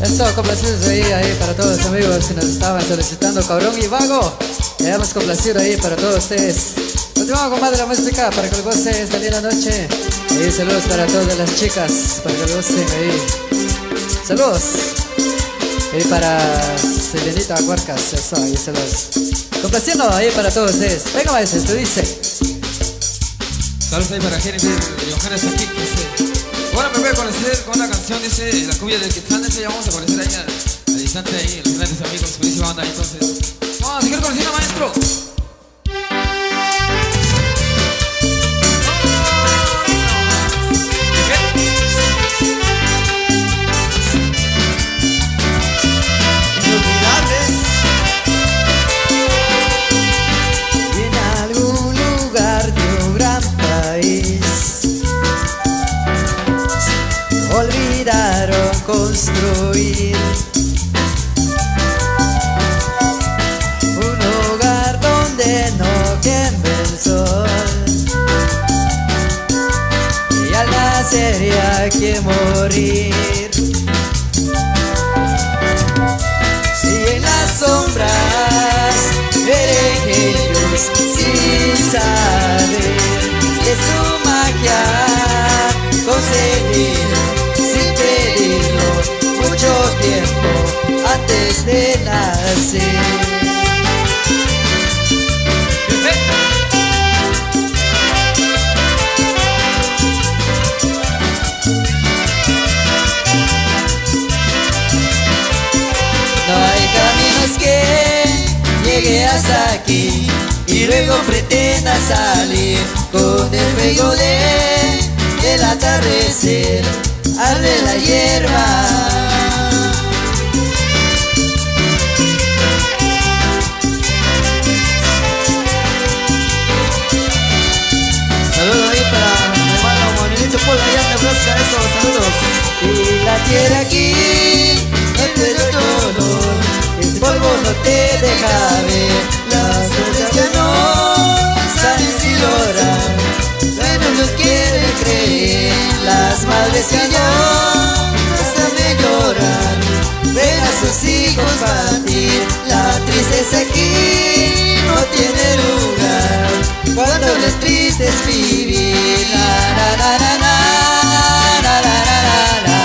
Eso, complacidos ahí para todos los amigos que nos estaban solicitando Cabrón y Vago. Le damos complacido ahí para todos ustedes. Continuamos con más de la música para que lo gocen esta linda noche. Y saludos para todas las chicas, para que lo gocen ahí. Saludos. Y para Selenita Cuarcas, eso, ahí saludos. Complaciendo ahí para todos ustedes. Venga, maestro, esto dice. Saludos ahí para Jennifer Johannes aquí, dice. Ahora me voy a conocer con una canción, dice, la cumbia del Quetzal, dice, ya vamos a conocer ahí al instante ahí, los grandes amigos, buenísima banda ahí, entonces. Vamos a seguir conociendo, maestro. Olvidaron construir un hogar donde no queme el sol, y al nacer ya hay que morir. Y en las sombras veré ellos sin saber que su magia conseguir mucho tiempo antes de nacer. No hay caminos que llegue hasta aquí y luego pretenda salir con el fuego del atardecer. Arde la hierba, saludos ahí para mi hermano Monelito Paul allá en Nebraska, eso, saludos. Y la tierra aquí, entre el dolor, el polvo no te deja ver, las flores ya no saben si llorar, pero no quieren creer. Las madres que allá saben llorar, ven a sus hijos partir. La tristeza aquí no tiene lugar, cuando lo triste es vivir. La la la la la la la la la.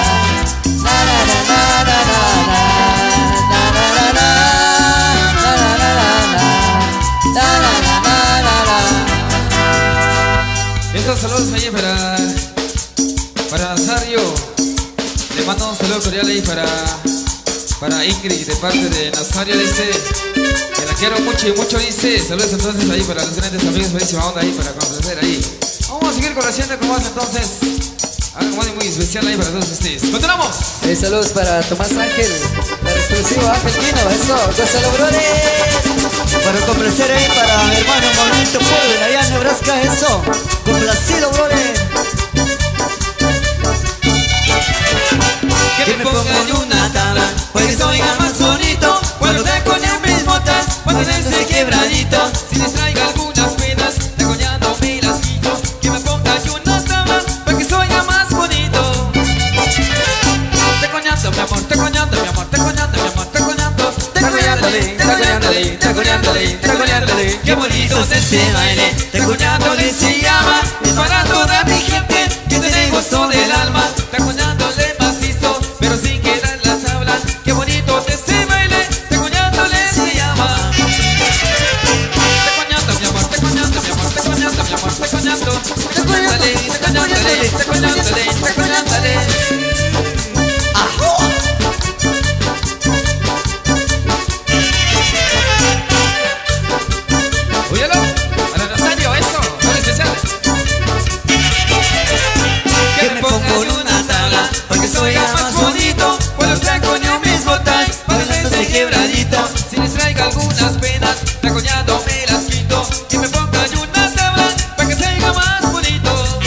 Estos saludos ahí para Nazario. Le mando un saludo cordial ahí para Ingrid de parte de Nazario, dice que la quiero mucho y mucho, dice. Saludos entonces ahí para los grandes amigos, buenísima onda ahí para complacer ahí. Vamos a seguir conociendo con más entonces. Algo muy especial ahí para todos ustedes. ¡Continuamos! Saludos para Tomás Ángel, para exclusivo Ángel Quino, eso, gózalo, brother. Para complacer ahí para mi hermano Monelito Paul allá en Nebraska, eso, complacido, brother. Que me pongan una tabla, porque se oiga más bonito. Cuando te coñan mis botas, cuando ese quebradito. Si les traiga algunas penas, te coñando me las quito. Que me pongan una tabla, porque se oiga más bonito. Te coñando mi amor, te coñando mi amor, te coñando mi amor, te coñando. Te coñándole, te coñándole, te coñándole, te coñándole. Qué bonito es ese baile, te coñándole se llama. Es para toda mi gente que tenemos todo el alma. Te coñándole macizo, pero sin quedar las tablas. Qué bonito es ese baile, te coñándole se llama. Te coñando mi amor, te coñando mi amor, te coñando mi amor, te coñando. Te coñándole, te coñándole, te coñándole, te coñándole. Óyalo, para Nazario, eso, muy especial. Que me pongo una tabla, porque soy más bonito. Cuando te coño mis botas, bailando ese quebradito. Si les traiga algunas penas, te coñando me las quito. Que me ponga una tabla, para que se oiga más bonito.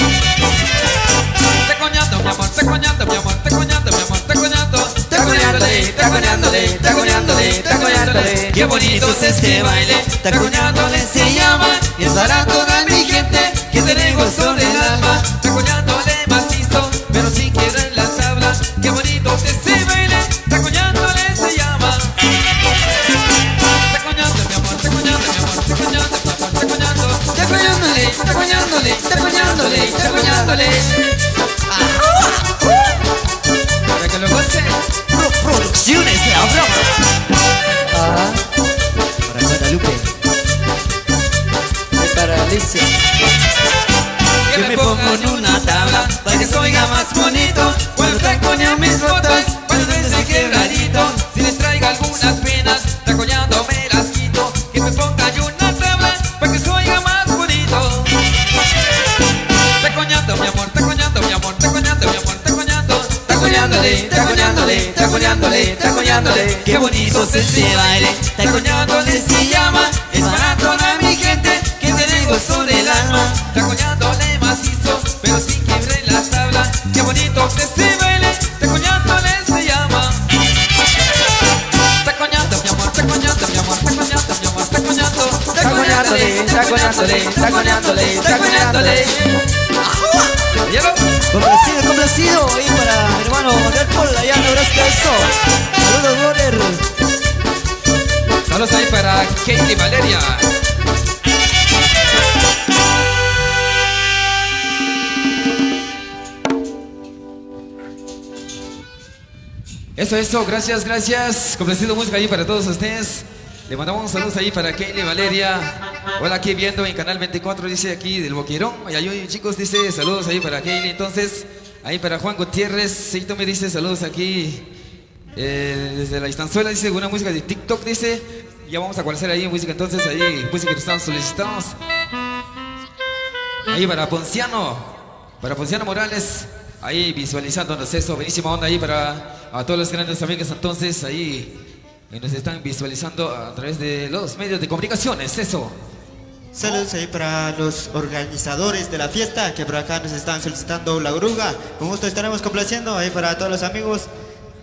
Te coñando mi amor, te coñando mi amor, te coñando mi amor, te coñando. Te coñándole, te coñándole, te coñándole, te coñándole. Qué bonito es este baile, te coñándole se llama. Y es para toda mi gente que tenemos sobre el alma. Te coñándole macizo, pero sin quedar en las tablas. Qué bonito es ese baile. taconeándole, taconeándole, taconeándole. Qué bonito es este baile, taconeándole se llama. Es para toda mi gente que tiene gozo del alma. Taconeándole macizo, pero sin quebrar la tabla. Qué bonito es este baile, taconeándole se llama. Taconeando, mi amor, taconeando, mi amor, taconeando, mi amor, taconeando. Taconeándole, taconeándole, taconeándole, taconeándole. Complacido, complacido. Y para mi hermano Manuel Paul allá en Nebraska, eso. Saludos, brother. Saludos ahí para Katie Valeria. Eso, gracias, gracias. Complacido música ahí para todos ustedes. Le mandamos un saludo ahí para Katie Valeria. Hola, aquí viendo en Canal 24, dice aquí del Boquerón. Ay, chicos, dice saludos ahí para Katie. Entonces, ahí para Juan Gutiérrez. Seito me dice saludos aquí desde la Estanzuela. Dice una música de TikTok, dice. Ya vamos a conocer ahí música, entonces ahí música que están solicitados. Ahí para Ponciano Morales. Ahí visualizándonos eso, buenísima onda ahí para a todos los grandes amigos. Entonces ahí nos están visualizando a través de los medios de comunicaciones, eso. Saludos ahí para los organizadores de la fiesta que por acá nos están solicitando la oruga. Con gusto estaremos complaciendo ahí para todos los amigos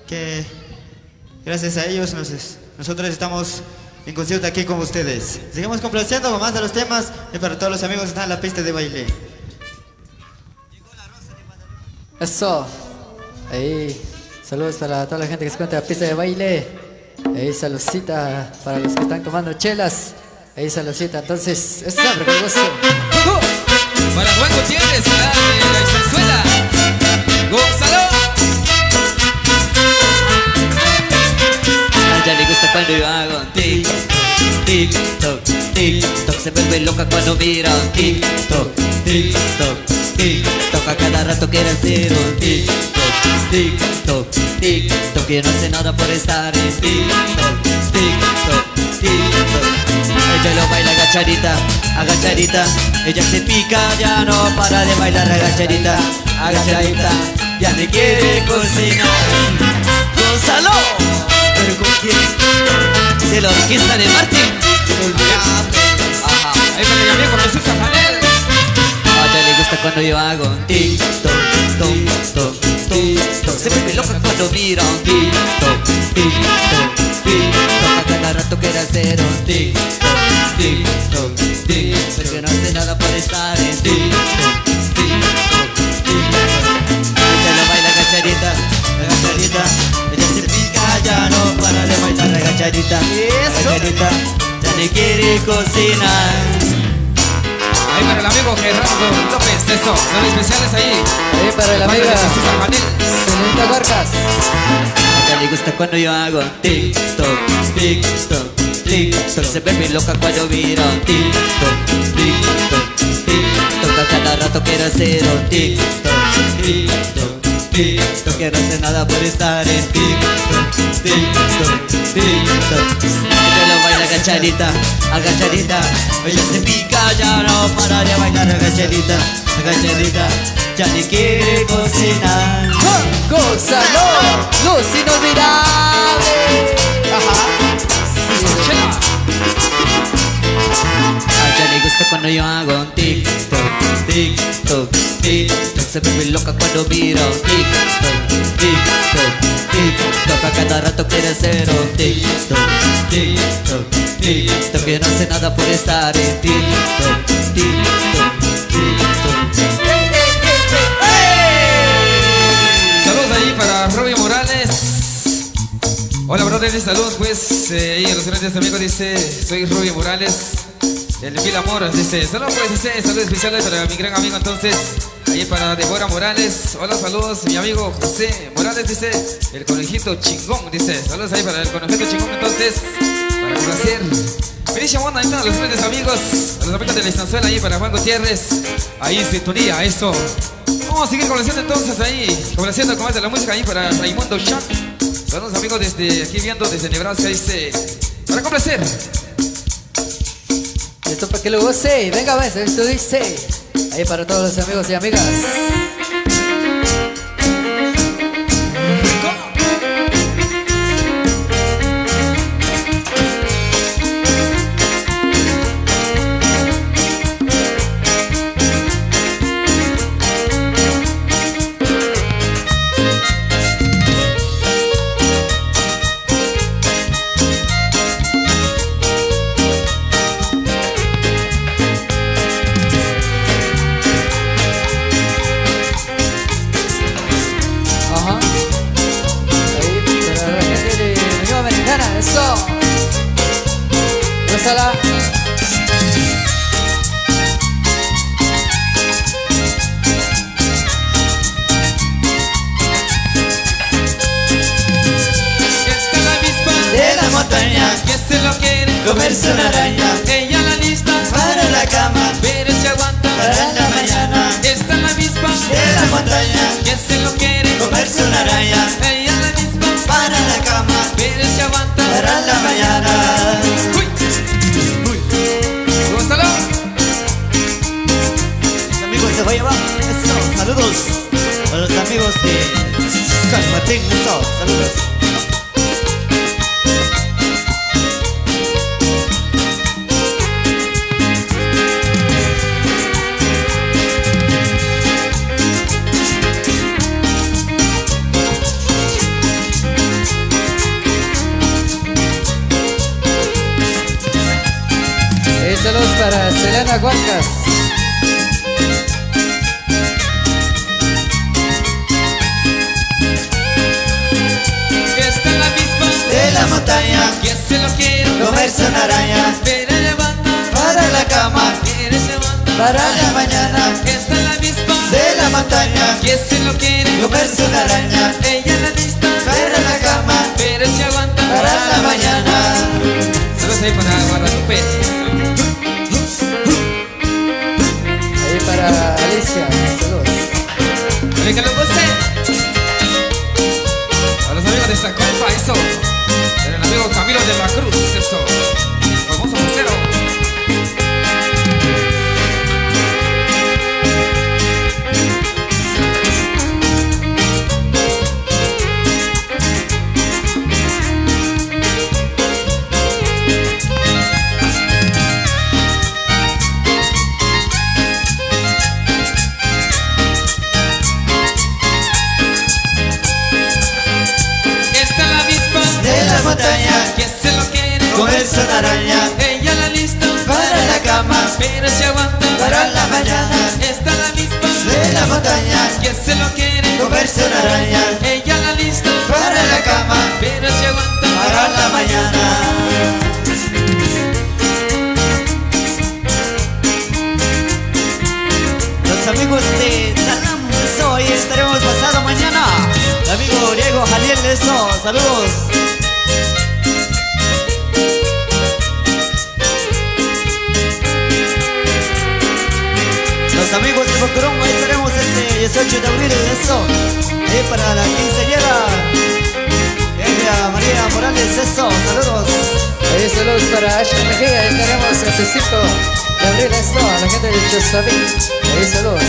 que gracias a ellos nosotros estamos en concierto aquí con ustedes. Seguimos complaciendo con más de los temas y para todos los amigos que están en la pista de baile. Eso. Ahí. Saludos para toda la gente que se encuentra en la pista de baile. Ahí saludcita para los que están tomando chelas. Ahí saludcita. Entonces, es siempre con gusto. Para Juan Gutiérrez, de la Estanzuela. ¡Gonzalo! A ella le gusta cuando yo hago un tic-toc, tic-toc, tic-toc. Se vuelve loca cuando mira un tic-toc, tic-toc, tic-toc. A cada rato quiere hacer un tic-toc, tic-toc, tic-toc. Que no hace nada por estar en tic-toc, tic-toc, tic-toc. Ella lo baila agachadita, agachadita. Ella se pica, ya no para de bailar agachadita, agachadita. Ya me quiere cocinar. ¡Gonzalo! ¿Pero con quién? De la orquesta de Martín. Ajá. Ahí para mi amigo Jesús Zafanel. A ella le gusta cuando yo hago un tic-toc, toc, toc, toc. Se vuelve loca cuando mira un tic-toc, tic-toc, tic-toc. A cada rato quiere hacer un tic-toc, tic-toc, tic-toc. Porque no hace nada por estar en tic-toc, tic-toc, tic-toc. Ella lo baila agachadita, agachadita. Ella se pica, ya no para de bailar agachadita, agachadita. Ya le quiere cocinar. Ahí para el amigo Gerardo López, eso, son especiales ahí. Ahí para la amiga Selenita Vargas. A ella le gusta cuando yo hago tic-toc, tic-toc, tic-toc. Se vuelve loca cuando mira un tic-toc, tic-toc, tic-toc. A cada rato quiero hacer un tic-toc, tic-toc, tic-toc. Que no hace nada por estar en tic-toc, tic-toc, tic-toc. Ella lo baila agachadita, agachadita. Ella se pica, ya no para de bailar agachadita, agachadita. Ya le quiere cocinar. ¡Gonzalo! ¡Luz inolvidable! Ajá. A ella le gusta cuando yo hago un tic-toc, tic-toc, tic-toc. Se vuelve loca cuando mira un tic-toc, tic-toc, tic-toc. A cada rato quiere hacer un tic-toc, tic-toc, tic-toc. Que no hace nada por estar en tic-toc, tic-toc, tic-toc. Saludos ahí para Robbie Morales. Hola, brother, saludos pues y a los grandes amigos. Dice, soy Robbie Morales, el Mil Amor. Dice, saludos pues, dice, saludos especiales para mi gran amigo. Entonces, ahí para Deborah Morales. Hola, saludos, mi amigo José Morales. Dice, el conejito chingón. Dice, saludos ahí para el conejito chingón. Entonces, para complacer. Feliz buena ahí a los grandes amigos, a los amigos de la Estanzuela. Ahí para Juan Gutiérrez. Ahí en sintonía, eso. Vamos a seguir complaciendo entonces ahí, complaciendo con más de la música ahí para Raimundo Chan. Saludos amigos desde aquí viendo desde Nebraska, dice, para complacer. Esto para que lo goce, venga pues, esto dice. Ahí para todos los amigos y amigas. gózala. Está la avispa De la montaña, que se lo quiere comerse una araña. Ella la lista Para la cama, pero se aguanta para la mañana. Está la avispa De la montaña, que se lo quiere comerse una araña. Ella la avispa Para la cama, pero se aguanta para la mañana. Uy, uy. Gózalo. Mis amigos de Guayaba, eso, saludos a los amigos de San Martín, eso, saludos. Saludos para Selena Huarcas. Está la avispa De la montaña, que se lo quiere comerse una araña. pero levanta Para la cama, pero se aguanta para la mañana. Está la avispa De la montaña, que se lo quiere comerse una araña. Ella la lista Para la cama, pero se aguanta para la mañana. Saludos ahí para Guadalupe. Ahí para Alicia, saludos. Oye, que lo goce. A los amigos de Zacoalpa, eso. El amigo Camilo de la Cruz, eso. Famoso vocero. Está la avispa De la montaña, que se lo quiere comerse una araña. Ella la lista Para la cama, pero se aguanta para la mañana. Está la avispa De la montaña, que se lo quiere comerse una araña. Ella la lista Para la cama, pero se aguanta para la mañana. Los amigos de Salam, eso, hoy estaremos pasado mañana. El amigo Diego Jaliel, eso, saludos. Los amigos de Bocurón, hoy estaremos este 18 de abril, eso. Ahí para la quinceañera. Ella María Morales, eso, saludos. Ahí saludos para Ashley Mejía. Estaremos el 5 de abril, esto, a la gente de Chosaví. Ahí saludos.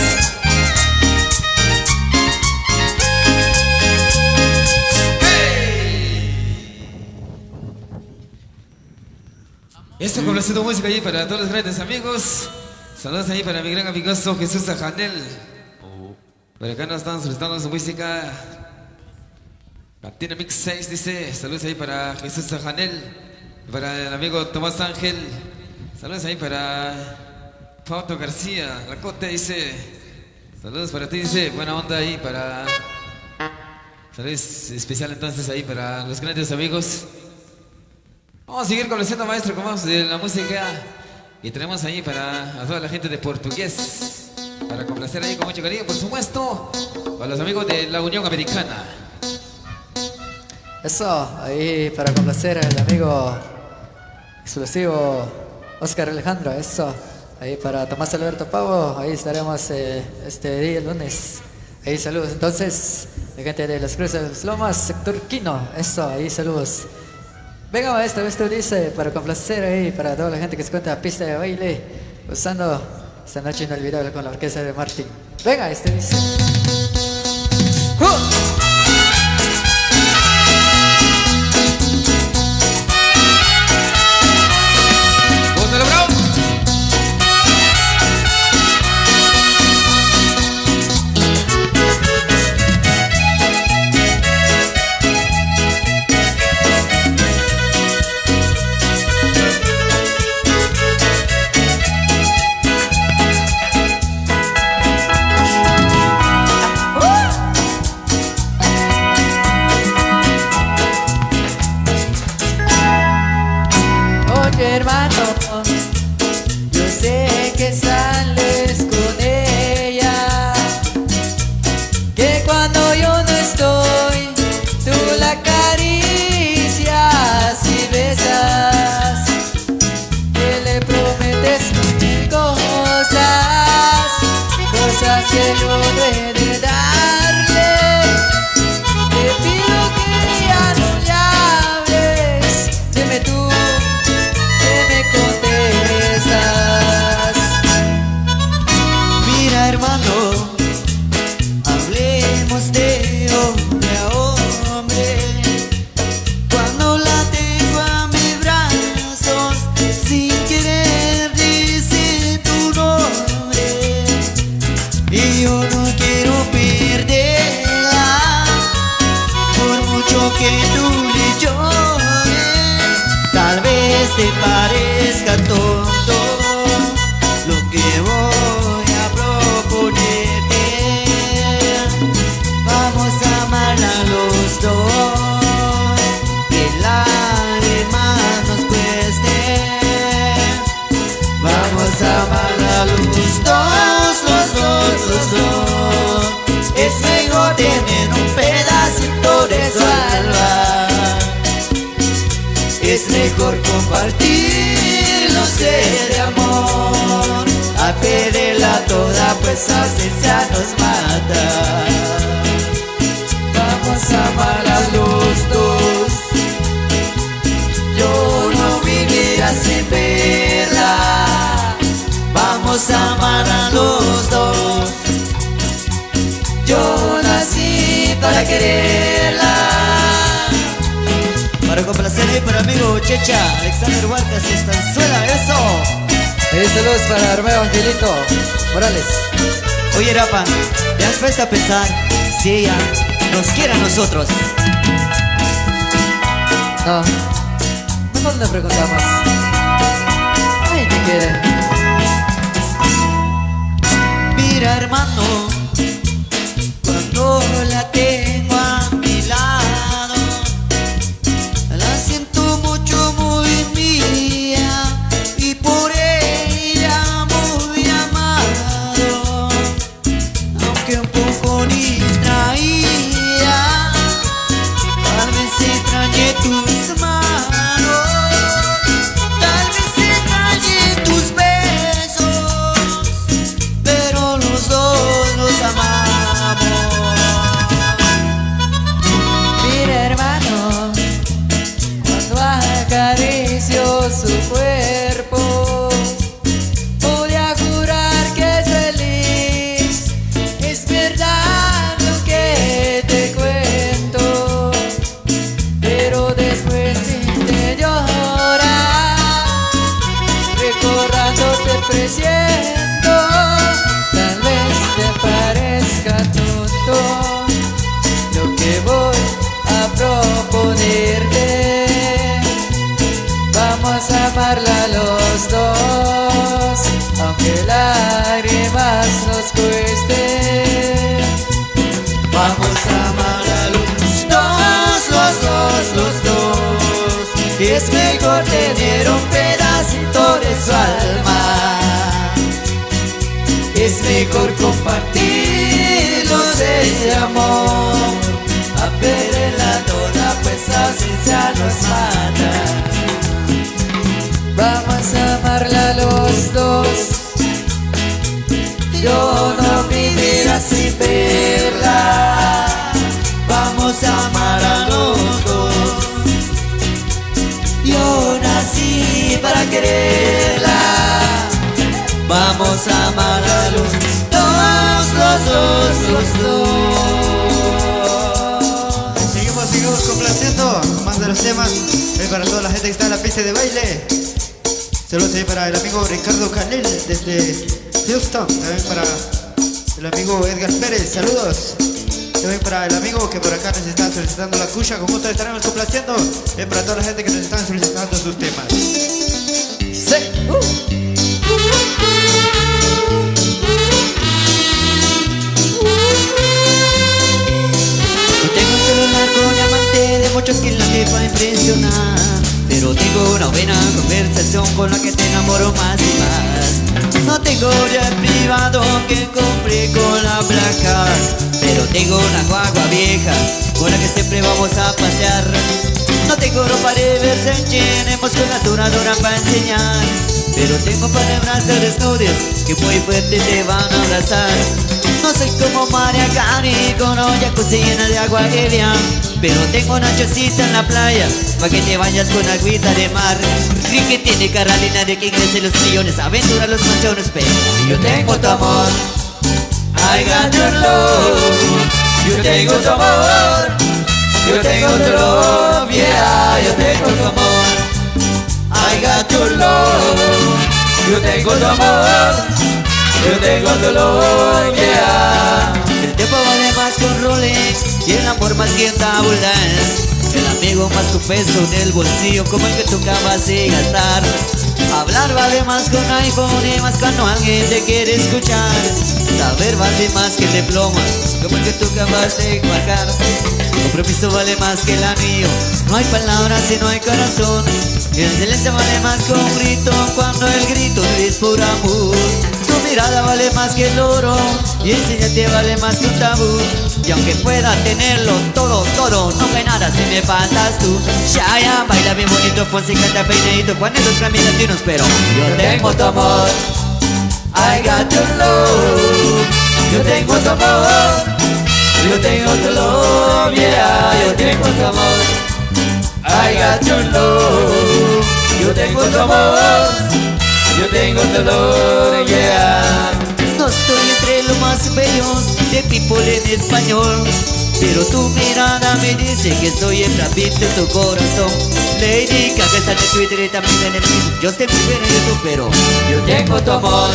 Esto complaciendo música ahí para todos los grandes amigos. Saludos ahí para mi gran amigazo Jesús Ajanel. Por acá nos están solicitando su música. Cantina Mix 6 dice. Saludos ahí para Jesús Ajanel. Para el amigo Tomás Ángel. Saludos ahí para Fausto García. Lacote dice. Saludos para ti, dice. Buena onda ahí para. Saludos especial entonces ahí para los grandes amigos. Vamos a seguir conociendo, maestro, como vamos de la música. Y tenemos ahí para a toda la gente de Portugués. Para complacer ahí con mucho cariño, por supuesto. Para los amigos de la Unión Americana. Eso, ahí para complacer al amigo exclusivo Oscar Alejandro. Eso, ahí para Tomás Alberto Pavo. Ahí estaremos este día, el lunes. Ahí saludos. Entonces, la gente de las Cruces de los Lomas, sector Quino. Eso, ahí saludos. Venga, maestro, esto dice para complacer ahí para toda la gente que se cuenta la pista de baile, usando esta noche inolvidable con la orquesta de Martín. Venga, este dice. ¡Gózalo, bravo! hermano, yo sé que sales con ella, que cuando yo no estoy, tú la acaricias y besas, que le prometes mil cosas, cosas que yo no he de darle. Te pido que ya no le hables, dime tú que me contestas. Mira, hermano, hablemos de hombre a hombre. Cuando la tengo a mis brazos, sin querer dice tu nombre, y yo no quiero perderla, por mucho que tú le llores. Tal vez te parezca tonto lo que voy a proponerte. Vamos a amar a los dos, que lágrimas nos cueste. Vamos a amar a los dos, los dos, los dos. Es mejor tener un pedacito de su alma. Es mejor compartir los de amor, a perderla toda pues ausencia nos mata. Vamos a amar a los dos, yo no viviría sin verla. Vamos a amar a los dos, yo nací para quererla. Para complacer ahí para amigo Checha, Alexander Huarcas y Estanzuela, eso. Saludos para hermano Angelito Morales. Oye, Rapa, ¿te has puesto a pensar si ella nos quiere a nosotros? No, mejor no preguntamos. Ay, ¿qué quiere? Mira, hermano, cuando la tengo a mi lado, la siento mucho muy mía, y por ella muy amado, aunque un poco distraída. Tal vez extrañe tus manos, tal vez extrañe tus besos, pero los dos nos amamos. Mira, hermano, cuando acaricio su cuerpo, voy a jurar que es feliz. Es verdad lo que te cuento, pero después de llorar, recordándote presiento, tal vez te parezca tonto lo que voy a proponerte. Vamos a amarla los dos, aunque lágrimas nos cueste. Vamos a amar a los dos, los dos, los dos. Es mejor tener un pedacito de su alma. Es mejor compartirlos ese amor, a perderla toda pues ausencia nos mata. Vamos a amarla los dos, yo no viviría sin verla. Vamos a amar a los dos, yo nací para quererla. Vamos a amar a los dos, los dos, los dos. Seguimos complaciendo más de los temas. Para toda la gente que está en la pista de baile. Saludos ahí para el amigo Ricardo Canel desde Houston. También para el amigo Edgar Pérez, saludos. También para el amigo que por acá nos está solicitando la cucha, con gusto estaremos complaciendo. Para toda la gente que nos están solicitando sus temas. Sí. No tengo un celular con llamante de mucho que la te va a impresionar, pero tengo una buena conversación con la que te enamoro más y más. No tengo jet privado que compré con la placa, pero tengo una guagua vieja con la que siempre vamos a pasear. No tengo ropa de Versace, ni musculatura dura para enseñar, pero tengo palabras de estudios que muy fuerte te van a abrazar. No soy como María Carey con una jacuzzi llena de agua helia, pero tengo una chocita en la playa pa' que te vayas con agüita de mar. Sí que tiene Carolina de que ingrese los millones, aventura los mansiones, pero yo tengo tu amor. I got your love. Yo tengo tu amor. Yo tengo tu love, yeah. Yo tengo tu amor. I got your love. Yo tengo tu amor. Yo tengo tu love, yeah. El tiempo vale más que un Rolex y el amor más que un table dance. El amigo más que un peso del bolsillo como el que tú acabas de gastar. Hablar vale más con iPhone y más cuando alguien te quiere escuchar. Saber vale más que el diploma como el que tú acabas de marcar. Compromiso vale más que el anillo. No hay palabras si no hay corazón. Y el silencio vale más que un grito cuando el grito es por amor. Tu mirada vale más que el oro y enseñarte vale más que un tabú. Y aunque pueda tenerlo todo, todo, no hay nada si me faltas tú. Shaya, baila bien bonito, Fonsi canta peinadito, Juan los Grammy latinos, pero yo tengo tu amor. I got your love. Yo tengo tu amor. Yo tengo tu love, yeah. Yo tengo tu amor. I got your love. Yo tengo tu amor. Yo tengo tu love, yeah. No estoy entre los más bellos de people en español, pero tu mirada me dice que estoy en tu corazón. Lady Gaga está en el Twitter y también en el Facebook. Yo estoy muy bien en YouTube, pero yo tengo tu amor.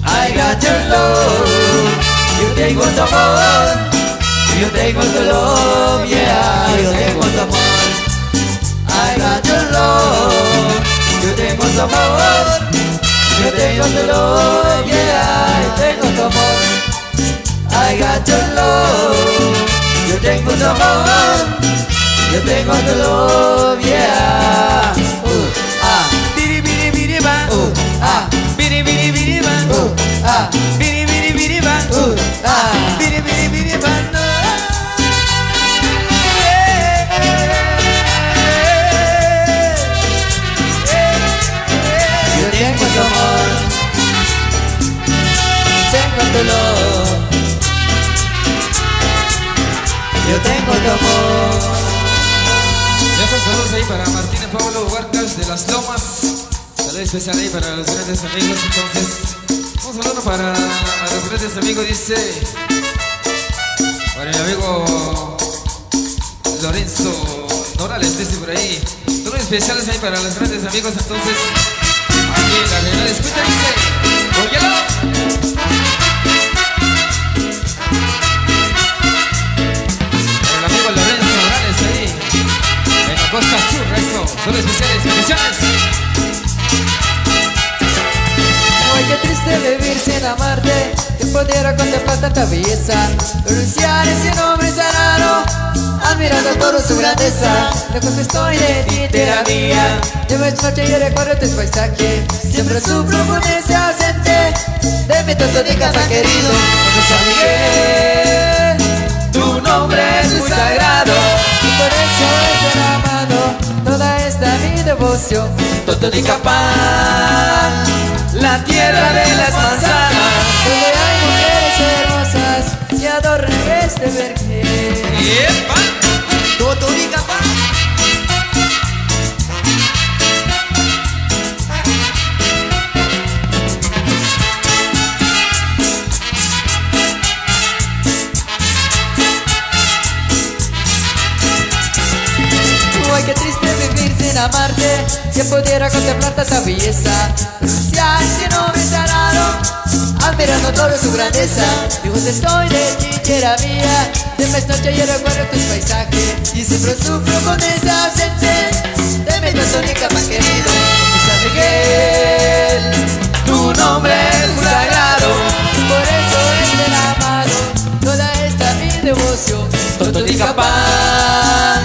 I got your love. Yo tengo tu amor. Yo tengo tu love, yeah. Yo tengo tu amor. I got your love. Yo tengo tu amor. Yo tengo tu love, yeah. Yo tengo tu amor. I got your love. Yo tengo tu amor. Yo tengo tu love, yeah. Biri biri biri ba. Biri biri biri ba. Biri biri biri ba. Biri biri biri ba. Yo tengo tu amor. Tengo tu love. Yo tengo tu amor. Esos saludos ahí para Martín y Pablo Huertas de Las Lomas. Saludos especial ahí para los grandes amigos. Entonces, un saludo para los grandes amigos, dice, para mi amigo Lorenzo Morales, dice por ahí. Saludos especiales ahí para los grandes amigos. Entonces, aquí en la Real Escucha dice, ¡óyalo! Para el amigo Lorenzo Morales ahí en la costa sur, eso. Saludos especiales, bendiciones. Ay, qué triste vivir sin amarte, que pudiera contemplar tanta belleza, pronunciar ese nombre sagrado, admirando por su grandeza. Lejos estoy de ti, tierra mía, de noche yo recuerdo tus paisajes, siempre sufro con ese ausente de mi totónica tan querido. San Miguel, tu nombre es muy sagrado, y por eso es derramado toda esta mi devoción. Totonicapán, la tierra de las manzanas, donde hay mujeres hermosas y adornan este vergel. ¡Epa! Totonicapán. Ay, qué triste vivir sin amarte, que pudiera contemplar tanta belleza, pronunciar ese nombre sagrado, admirando toda su grandeza. Lejos estoy de ti, tierra mía, de mes noche yo recuerdo tus paisajes, y siempre sufro con esa ausente de mi totónica más querido. San Miguel, Tu nombre es sagrado, por eso es derramado toda esta mi devoción. Totonicapán,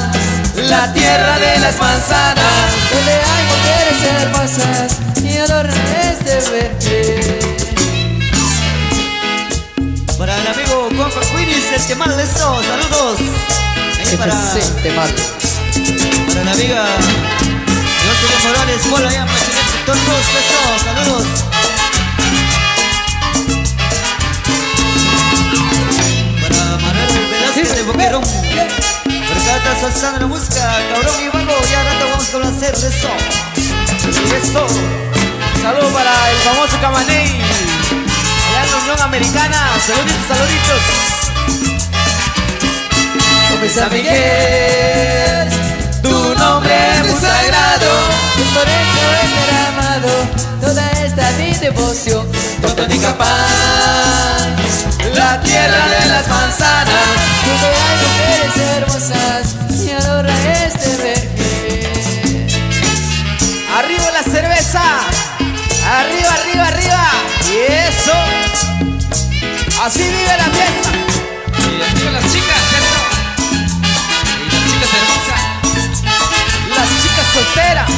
tierra de las manzanas, donde hay mujeres hermosas y adornan este verde. Para el amigo Juanjo Quiris, el que más eso, saludos. Ahí para la amiga José Morales, Polo allá para el sector 2, eso, saludos. Para Manuel Velázquez de Boquerón, Percata salsando la música, cabrón y vago, ya rato vamos a conocer de eso. y eso. Saludos para el famoso Camaney, allá en la Unión Americana. Saluditos, saluditos. Como San Miguel, Tu nombre es muy sagrado, y por eso es derramado toda esta mi devoción. Totonicapán, la tierra de las manzanas, Donde hay mujeres hermosas y adora este vergel. arriba la cerveza, arriba, arriba, arriba. Y eso, así vive la fiesta. Y arriba las chicas, eso. Y las chicas hermosas, las chicas solteras.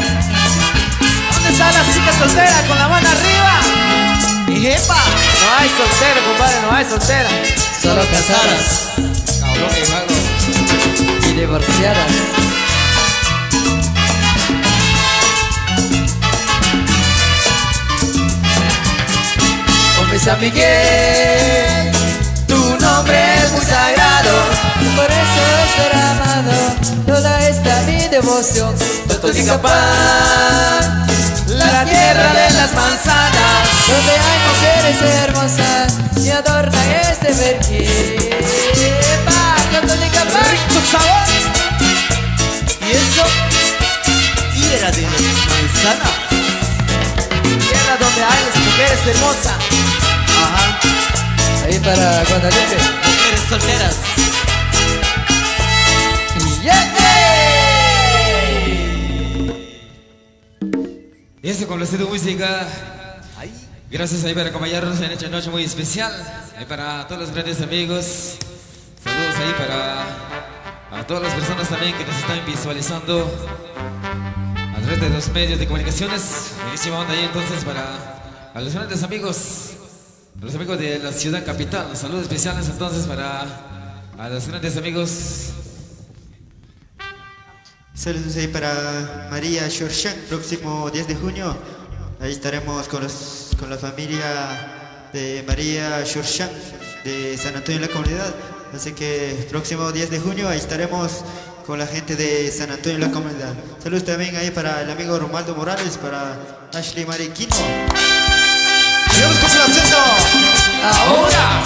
¿Dónde están las chicas solteras? Con la mano arriba. Y epa, no hay soltera, compadre, no hay soltera. Solo casadas Cabrón, que vago. y divorciadas. Como San Miguel, Tu nombre es muy sagrado, por eso es derramado toda esta mi devoción. Totonicapán, la tierra de las manzanas, Donde hay mujeres hermosas y adornan este vergel. rico sabor. Y eso, tierra de las manzanas. Tierra donde hay las mujeres hermosas. Ajá, Ahí para Guadalupe. mujeres solteras. Y eso con la de música. Gracias ahí por acompañarnos en esta noche muy especial. Ahí para todos los grandes amigos. Saludos ahí para a todas las personas también que nos están visualizando a través de los medios de comunicaciones. Buenísima onda ahí entonces para a los grandes amigos, los amigos de la ciudad capital. Saludos especiales entonces para a los grandes amigos. Saludos ahí para María Shorshan, próximo 10 de junio. Ahí estaremos con la familia de María Shorshan de San Antonio de la Comunidad. Así que próximo 10 de junio ahí estaremos con la gente de San Antonio de la Comunidad. Saludos también ahí para el amigo Romaldo Morales, para Ashley Mariquino. ¡Sigamos complaciendo! Ahora.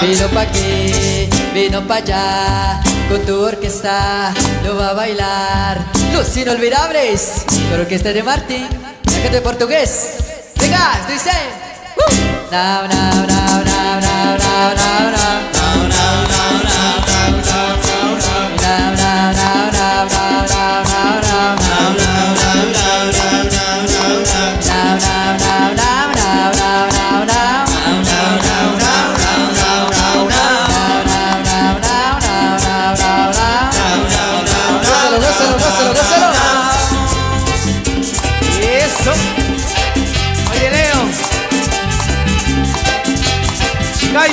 Vino pa' aquí, vino pa' allá, con tu orquesta lo va a bailar. Los inolvidables, con orquesta de Martín, sácate portugués. Venga, dice. Now, now, now, now, now, now, now, now. Now, now, now, now, now, now, now. Now, now, now, now, now, now, now, now. Now, now, now, now, now, now, now, now. Now, now, now, now, now, now, now, now. Gózalo, gózalo, gózalo. Eso. Oye, Leo. Ay.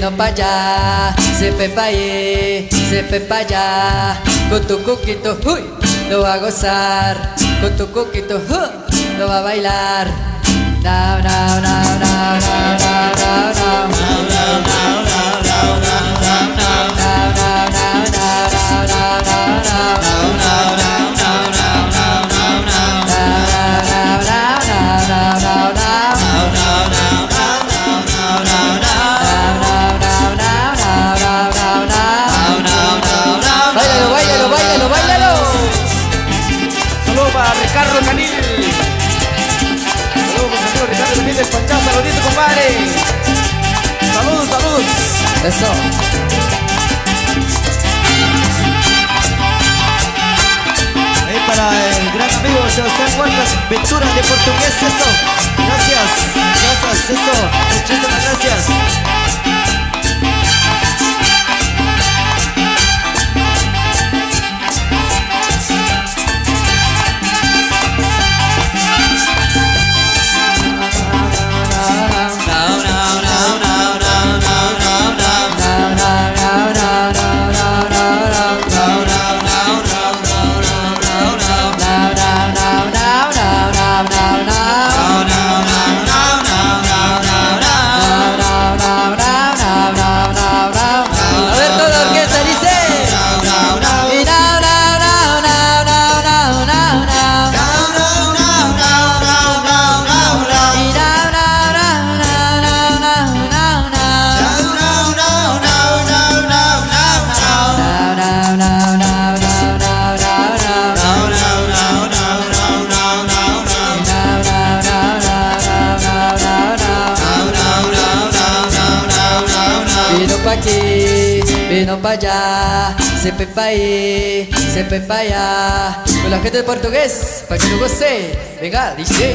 vino pa' allá, se fue pa' allá, con tu coquito, uy, lo va a gozar, con tu coquito, lo va a bailar. Now, now, now, now, now, now, now, now. Saludos para Ricardo Canil. Saludos para mi amigo Ricardo Canil despachado. Saludito, compadre. Saludos, saludos. Eso. Ahí para el gran amigo Sebastián Huertas, Ventura de Portugués, eso. Gracias, eso. Muchísimas gracias. Vino pa' allá, se fue pa' allá, con la gente de Portugués, pa' que lo goce. Venga, dice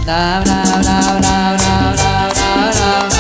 Now, now, now, now, now, now, now,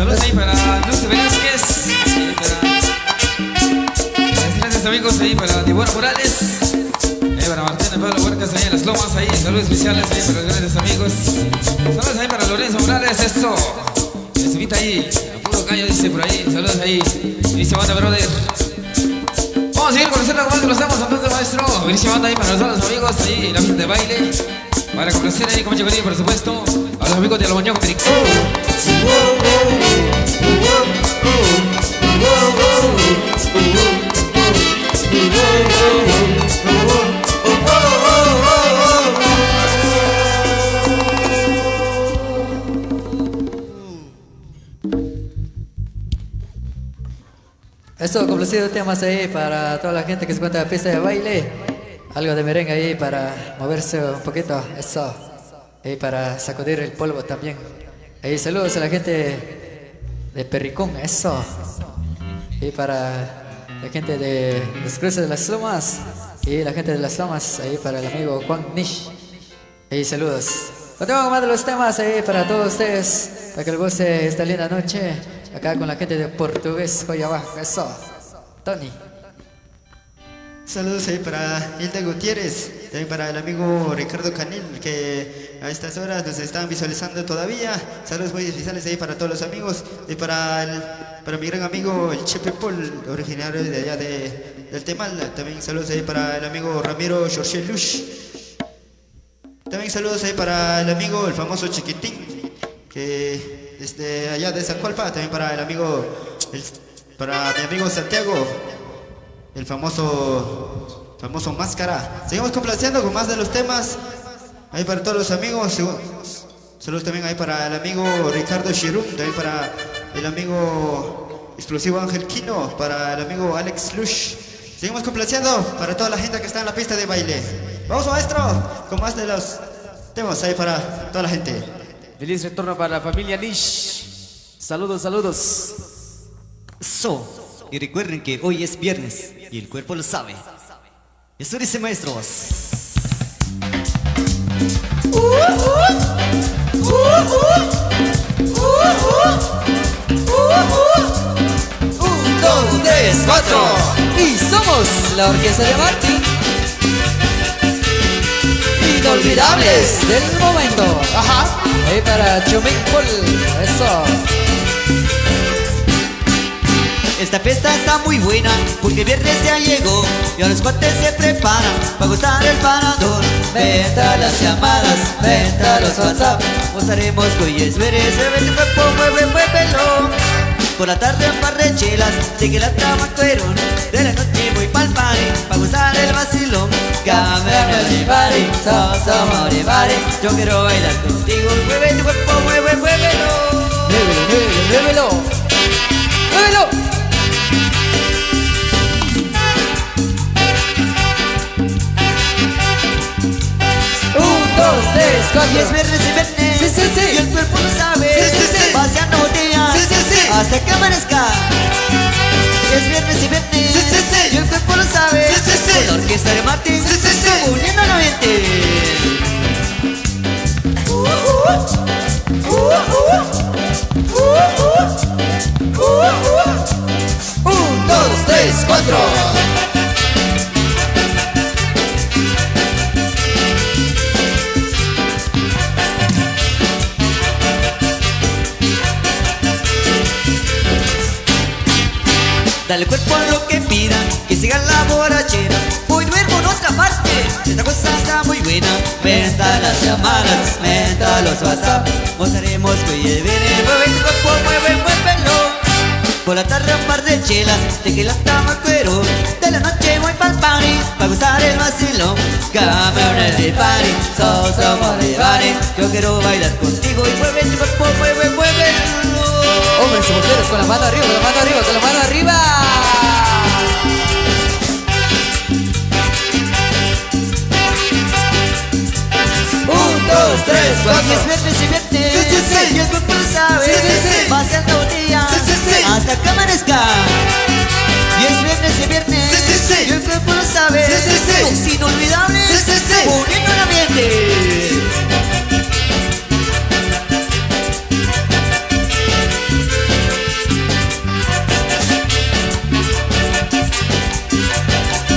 Saludos ahí para Dulce Velázquez. Gracias amigos ahí para Tibora Morales. Para Martín Pablo Huercas ahí en las lomas ahí. Saludos especiales ahí para los grandes amigos. Saludos ahí para Lorenzo Morales, eso. Se invita ahí, a puro callo dice por ahí. Saludos ahí. Dice banda brother. Vamos a seguir conociendo como lo estamos entonces, maestro. Buenísima banda ahí para los amigos ahí, la pista de baile. Para complacer ahí con mucho cariño, por supuesto, a los amigos de Alobañón Perico. Eso, complacido temas ahí para toda la gente que se encuentra en la pista de baile. Algo de merengue ahí para moverse un poquito, eso. Y para sacudir el polvo también. Ahí saludos a la gente de Perricón, eso. Y para la gente de los cruces de las lomas. Y la gente de las lomas, ahí para el amigo Juan Nish. Ahí saludos. Continuamos con más de los temas ahí para todos ustedes, para que les guste esta linda noche, acá con la gente de Portugués, Joya Baja, eso, Tony. Saludos ahí para Hilda Gutiérrez, también para el amigo Ricardo Canil, que a estas horas nos están visualizando todavía. Saludos muy especiales ahí para todos los amigos y para mi gran amigo el Chepe Paul, originario de allá del Temal. También saludos ahí para el amigo Ramiro Jorge Lush. También saludos ahí para el amigo, el famoso Chiquitín, que desde allá de Zacualpa. También para el amigo, para mi amigo Santiago, el famoso Máscara. Seguimos complaciendo con más de los temas ahí para todos los amigos. Saludos también ahí para el amigo Ricardo Shirum, también para el amigo Explosivo Ángel Quino, para el amigo Alex Lush. Seguimos complaciendo para toda la gente que está en la pista de baile. Vamos, maestro, con más de los temas ahí para toda la gente. Feliz retorno para la familia Nish. Saludos, saludos. Y recuerden que hoy es viernes y el cuerpo lo sabe. Eso dice, maestros. Un, dos, tres, cuatro. Y somos la orquesta de Martín. Inolvidables del momento. Ajá. Ahí para Chumín Paul. Eso. Esta fiesta está muy buena porque el viernes ya llegó y ahora los cuates se preparan para gozar el parador. Venta las llamadas, venta los WhatsApp. Gozaremos que hoy es viernes, mueve tu cuerpo, muévelo. Por la tarde un par de chelas, sé que la tabacuerón. De la noche voy pa'l party, pa' gozar el vacilón. Cámara de party, somos de party. Yo quiero bailar contigo, mueve tu cuerpo, muévelo. Muévelo. Muévelo. Dos, tres, cuatro. Y es viernes y viernes, sí. y el cuerpo lo sabe, sí. vaciando botellas, hasta que amanezca. Y es viernes y viernes, y el cuerpo lo sabe, con la orquesta de Martín, uniendo la mente. Un, dos, tres, cuatro. Dale cuerpo a lo que pidan, que sigan la borrachera. Hoy duermo en otra parte, esta cosa está muy buena. Venta las llamadas, venta los WhatsApp. Gozaremos que hoy viene, mueve tu cuerpo, muévelo. Por la tarde un par de chelas, tequila, tabacuero. De la noche voy pa'l party, pa' gozar el vacilón. Camiones de party, somos de party. Yo quiero bailar contigo y mueve tu cuerpo, muévelo. Hombres y mujeres con la mano arriba, con la mano arriba, con la mano arriba. Un, dos, tres, cuatro. Y es viernes y viernes, y el cuerpo lo sabe, vaciando días, hasta que amanezca. Y es viernes y viernes, y el cuerpo lo sabe, los inolvidables, uniendo el ambiente.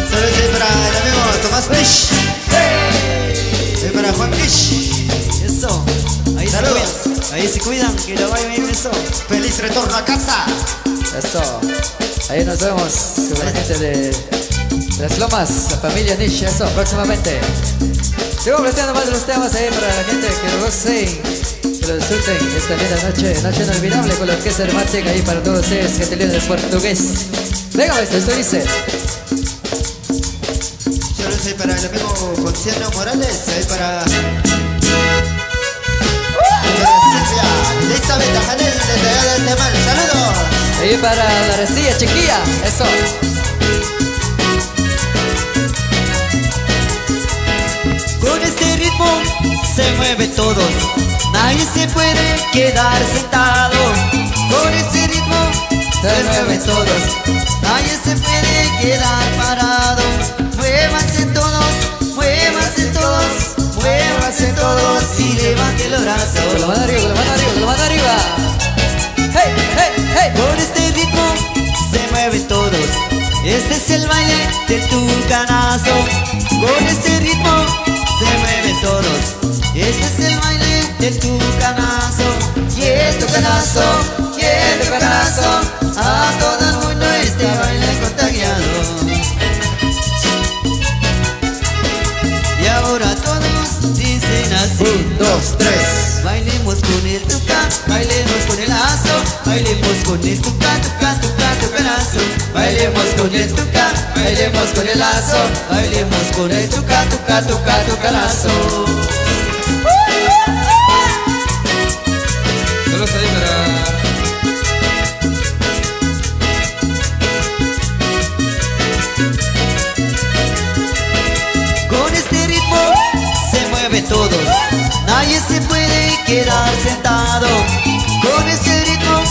Saludos ahí para el amigo Tomás Fish. Ahí para Juan Fish. Eso, ahí se cuidan, que lo vaya bien eso. Feliz retorno a casa. Eso. Ahí nos vemos con la gente de Las Lomas, la familia Nish. Eso, próximamente. Sigo ofreciendo más de los temas ahí para la gente que lo gocen, que lo disfruten esta linda noche inolvidable con la orquesta de Martín ahí para todos ustedes, gente linda de Portugués. Venga, esto dice. Saludos ahí para el amigo Ponciano Morales. Ahí para Silvia Elizabeth Janel desde allá del Temal. Saludos. Ahí para la Resilla Chiquilla. Eso. Con este ritmo se mueve todos, nadie se puede quedar sentado. Con este ritmo se mueven todos, nadie se puede quedar parado. Muévanse todos, muévanse todos, muévanse todos y levanten el baile del tucanazo. Con este ritmo se mueven todos. Este es el baile del tucanazo. Y el tucanazo, y el tucanazo, a todo el mundo este baile contagiado. Y ahora todos dicen así: 1, 2, 3. bailemos con el tuca, bailemos con el lazo, bailemos con el tuca, tuca, tuca, tucanazo. Bailemos con el tuca, bailemos con el lazo, bailemos con el tuca, tuca, tuca, tucanazo. Saludos ahí para... Con este ritmo se mueven todos, nadie se puede quedar sentado. Con este ritmo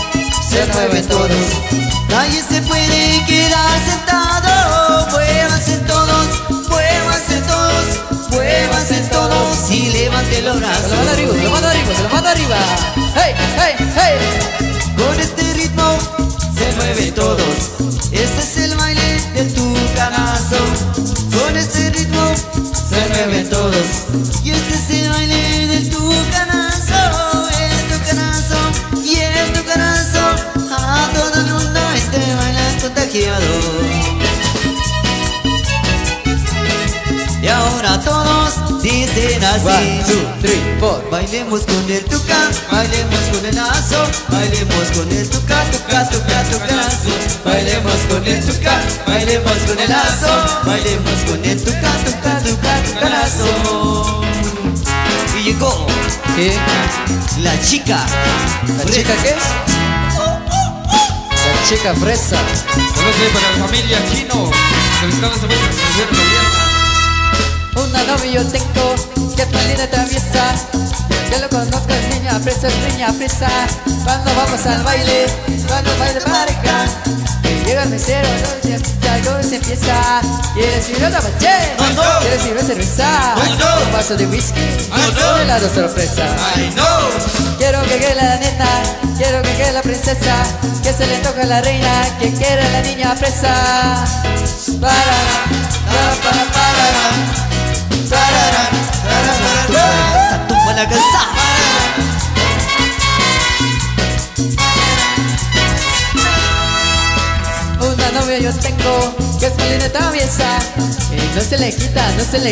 se mueven todos, nadie se puede quedar sentado. Muévanse todos, muévanse todos, muévanse todos y levanten los brazos. Se lo manda arriba, se lo manda arriba, se lo manda arriba. ¡Hey, hey, hey! Con este ritmo se mueven todos, este es el baile del tucanazo. Con este ritmo se mueven todos, y este es el baile del tucanazo. El tucanazo y el tucanazo, a todo el mundo este baile contagiado. Y ahora todos dicen así: 1, 2, 3, 4. bailemos con el tuca, bailemos con el lazo, bailemos con el tuca, tuca, tuca, tucanazo. Bailemos con el tuca, bailemos con el lazo, bailemos con el tuca, tuca, tuca, tucanazo. Y llegó ¿Qué? la chica. ¿La chica qué? La chica fresa. Saludos ahí para la familia Quino. Felicitamos también a la gobierno. Una novia yo tengo que es muy linda y traviesa. Que lo conozco, es niña fresa, es niña fresa. Cuando vamos al baile, cuando el baile pareja, que llega el mesero, todo se empieza. ¿Quieres ir a la bache? No, no. ¿Quieres ir a cerveza? No, no. Un vaso de whisky, no. un helado sorpresa. Ay no. Quiero que quede la nena, quiero que quede la princesa, que se le toque a la reina, que quiera la niña fresa. Tumba la casa. Una novia yo tengo que es muy linda y traviesa, y no se le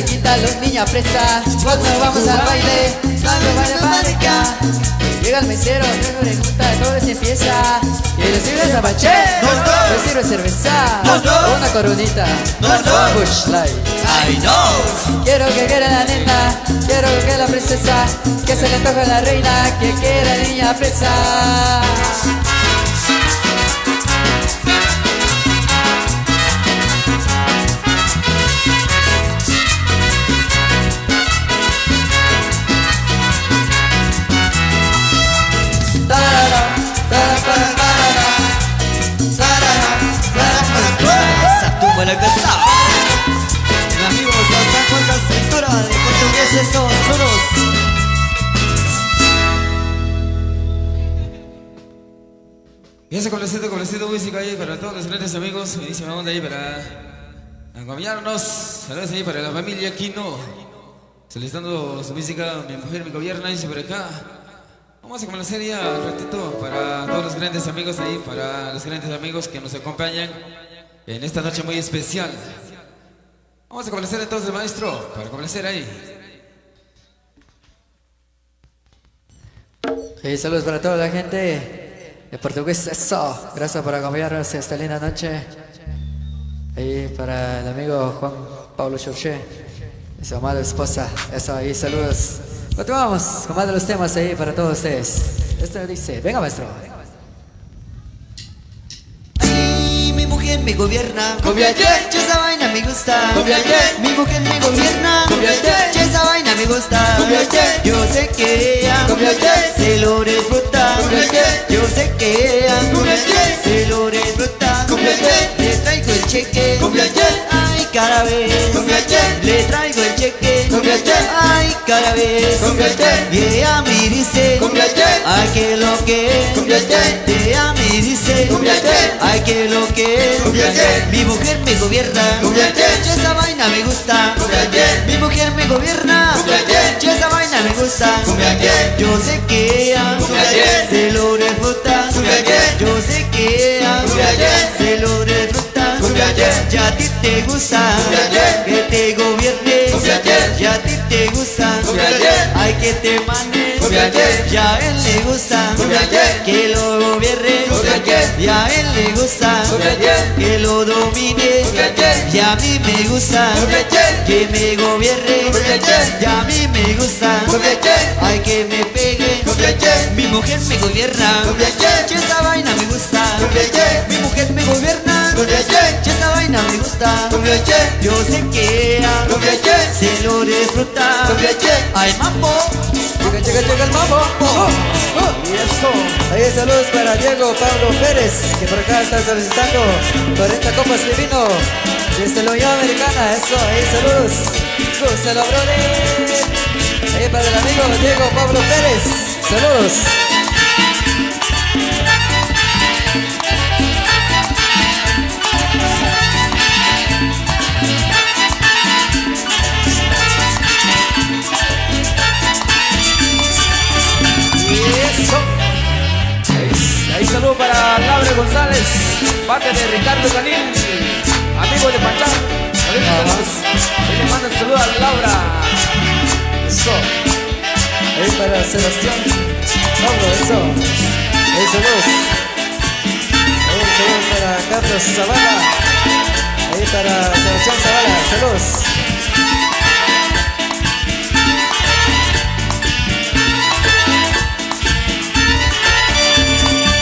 quita a los niñas fresa. Cuando vamos al baile, cuando baile pareja, llega el mesero, no le pregunta, todo se empieza. ¿Quieres ir a la bache? No, no. ¿Quieres ir a cerveza? No, no. Una coronita, No, no. Busch Light. Ay no. Quiero que quede la nena, quiero que quede la princesa, que se le toque a la reina, que quiera la niña fresa. Tumba la casa. Amigos, hasta con la cintura de portugueses todos todos. Y ese complacito música ahí para todos los grandes amigos. Buenísima onda ahí para acompañarnos. Saludos ahí para la familia Quino. Solicitando su música, mi mujer, mi gobierno, dice por acá. Vamos a complacer ya un ratito para todos los grandes amigos ahí, para los grandes amigos que nos acompañan en esta noche muy especial. Vamos a complacer entonces, maestro, para complacer ahí. Saludos para toda la gente de Portugués, eso. Gracias por acompañarnos esta linda noche. Ahí para el amigo Juan Pablo Chorché y su amada esposa. Eso ahí, saludos. Continuamos con más de los temas ahí para todos ustedes. Esto dice, venga maestro. Ay, mi mujer me gobierna. Cumbia yeah. Che, esa vaina me gusta. Cumbia yeah. Mi mujer me gobierna. Cumbia yeah. Che, esa vaina me gusta. Cumbia yeah. Yo sé que ella Cumbia yeah. se lo disfruta. Cumbia yeah. Yo sé que ella Cumbia yeah. se lo disfruta. Cumbia yeah. Le traigo el cheque. Cumbia yeah. Ay, cada vez Cumbia yeah. le traigo el cheque. cumbia che, ay, cada vez cumbia che, y ella me dice, cumbia che, ay, que lo que cumbia che, ella me dice, cumbia che, ay, que lo que cumbia che, mi mujer me gobierna, cumbia che, esa vaina me gusta, cumbia che, mi mujer me gobierna, cumbia che, esa vaina me gusta, cumbia che, yo sé que ella cumbia che, se lo disfruta, cumbia che, yo sé que ella cumbia che, se lo disfruta, cumbia che, ya a ti te gusta cumbia che, que te gobierne, cumbia che, ya a ti te gusta cumbia che, hay que te mande, cumbia che, ya a él le gusta cumbia che, que lo gobierne, cumbia che, y a él le gusta cumbia che, que lo domine, cumbia che, y a mí me gusta cumbia che, que me gobierne, cumbia che, y a mí me gusta cumbia che, hay que me pegue, cumbia che, mi mujer me gobierna, cumbia che, esa vaina me gusta, cumbia che, mi mujer me gobierna, cumbia che, esa vaina me gusta, cumbia che, yo sé que ella cumbia che, se lo disfruta, cumbia che, ay mambo, Llega el mambo. Y eso. Ahí saludos para Diego Pablo Pérez, que por acá está solicitando 40 copas de vino desde la Unión Americana. Eso, ahí saludos. Úsalo, brother. Ahí para el amigo Diego Pablo Pérez. Saludos. Ahí saludo para Laura González, parte de Ricardo Canil, amigo de Pachá. Ahí le manda saludo a Laura. Eso. Ahí para Sebastián Pablo, eso. Ahí saludos. Ahí saludos para Carlos Zavala. Ahí para Sebastián Zavala, saludos.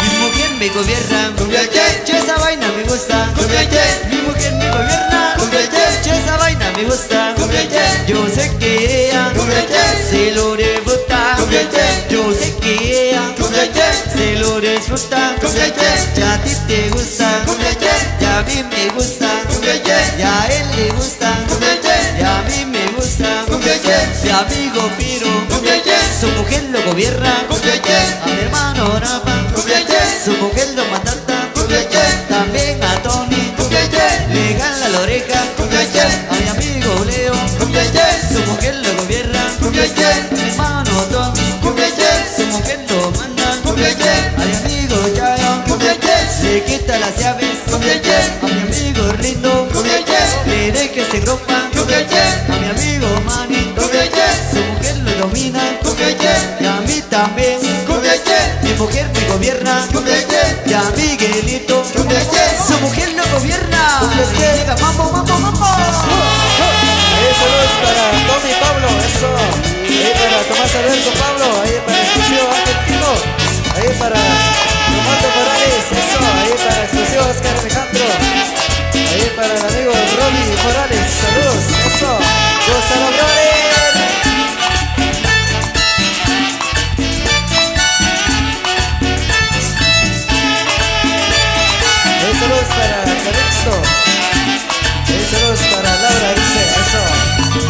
mi mujer me gobierna, cumbia che, esa vaina me gusta, cumbia che, mi mujer me gobierna, cumbia che, esa vaina me gusta, cumbia che, yo sé que ella cumbia che, se lo disfruta, cumbia che, yo sé que ella cumbia che, se lo disfruta, cumbia che, ya a ti te gusta, cumbia che, ya a mí me gusta, cumbia che, ya a él le gusta, cumbia che, ya a mí me gusta, cumbia che, mi amigo Piro, cumbia che, su mujer lo gobierna, cumbia che, a mi hermano Rafa, cumbia che, su mujer lo matata, cumbia che, también a Tony, cumbia che, le gana la oreja, cumbia che, a mi amigo Leo, cumbia che, su mujer lo gobierna, cumbia che, a mi hermano Tony, cumbia che, su mujer lo manda, cumbia che, a mi amigo Chayo, cumbia che, le quita las llaves, cumbia che, a mi amigo Rindo, cumbia che, le deje ese gropa, cumbia che, a mi amigo Manny, cumbia che, su mujer lo domina, cumbia che, y a mí también, cumbia che, mi mujer me gobierna, cumbia che, y a Miguelito, cumbia che, su mujer lo gobierna, llega mambo, mambo, mambo. Ahí saludos para Tommy Pablo, eso. Ahí para Tomás Alberto Pablo, ahí para Exclusivo Argentino, ahí para Romualdo Morales, eso. Ahí para Exclusivo Oscar Alejandro, ahí para el amigo Robbie Morales, saludos, eso. ¡Gózalo, brother! Ahí saludos para Calixto. Ahí saludos para Laura, dice eso.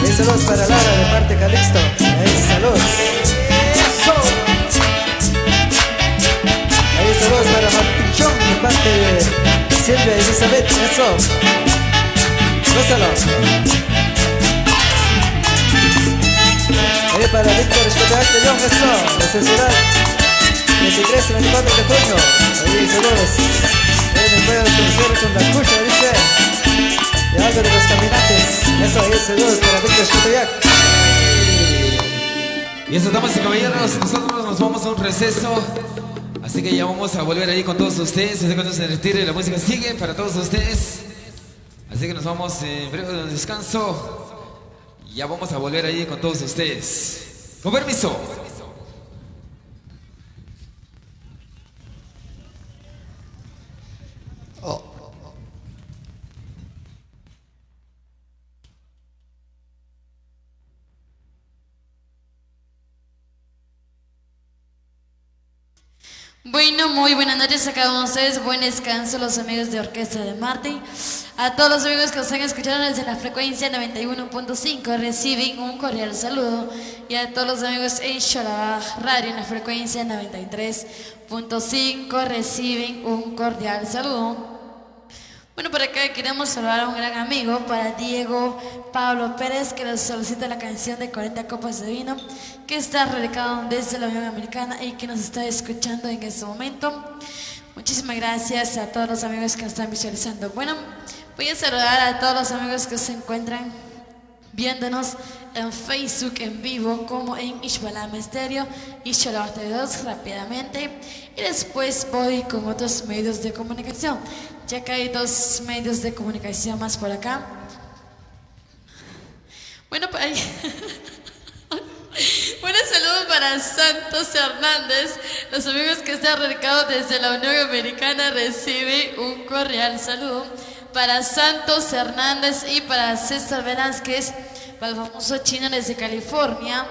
Ahí saludos para Laura de parte Calixto. Ahí saludos. Ahí saludos para Martichón de parte de Silvia Elizabeth. Eso. Gózalo. Ahí para Víctor Escoteac de León. Eso. Necesidad. 23 y 24 de junio. Ahí saludos. Ahí me pueden conocer con la cucha, dice. Y algo de los caminantes. Eso ahí, saludos para Víctor Escoteac. Y eso, damas y caballeros, nosotros nos vamos a un receso. Así que ya vamos a volver ahí con todos ustedes. Así que cuando se retire la música sigue para todos ustedes. Así que nos vamos en breve descanso. Y ya vamos a volver ahí con todos ustedes. Con permiso. Bueno, muy buenas noches a cada uno de ustedes. Buen descanso, los amigos de Orquesta de Martín. A todos los amigos que nos están escuchando desde la frecuencia 91.5 reciben un cordial saludo. Y a todos los amigos en Xolabaj Radio en la frecuencia 93.5 reciben un cordial saludo. Bueno, por acá queremos saludar a un gran amigo, para Diego Pablo Pérez, que nos solicita la canción de 40 copas de vino, que está radicado desde la Unión Americana y que nos está escuchando en este momento. Muchísimas gracias a todos los amigos que nos están visualizando. Bueno, voy a saludar a todos los amigos que se encuentran viéndonos en Facebook en vivo, como en Ixbalama Estéreo y Xolabaj TV 2 rápidamente, y después voy con otros medios de comunicación, ya que hay 2 medios de comunicación más por acá. Bueno, pues un saludo para Santos Hernández. Los amigos que están radicados desde la Unión Americana reciben un cordial saludo. Para Santos Hernández y para César Velázquez, para el famoso chino desde California.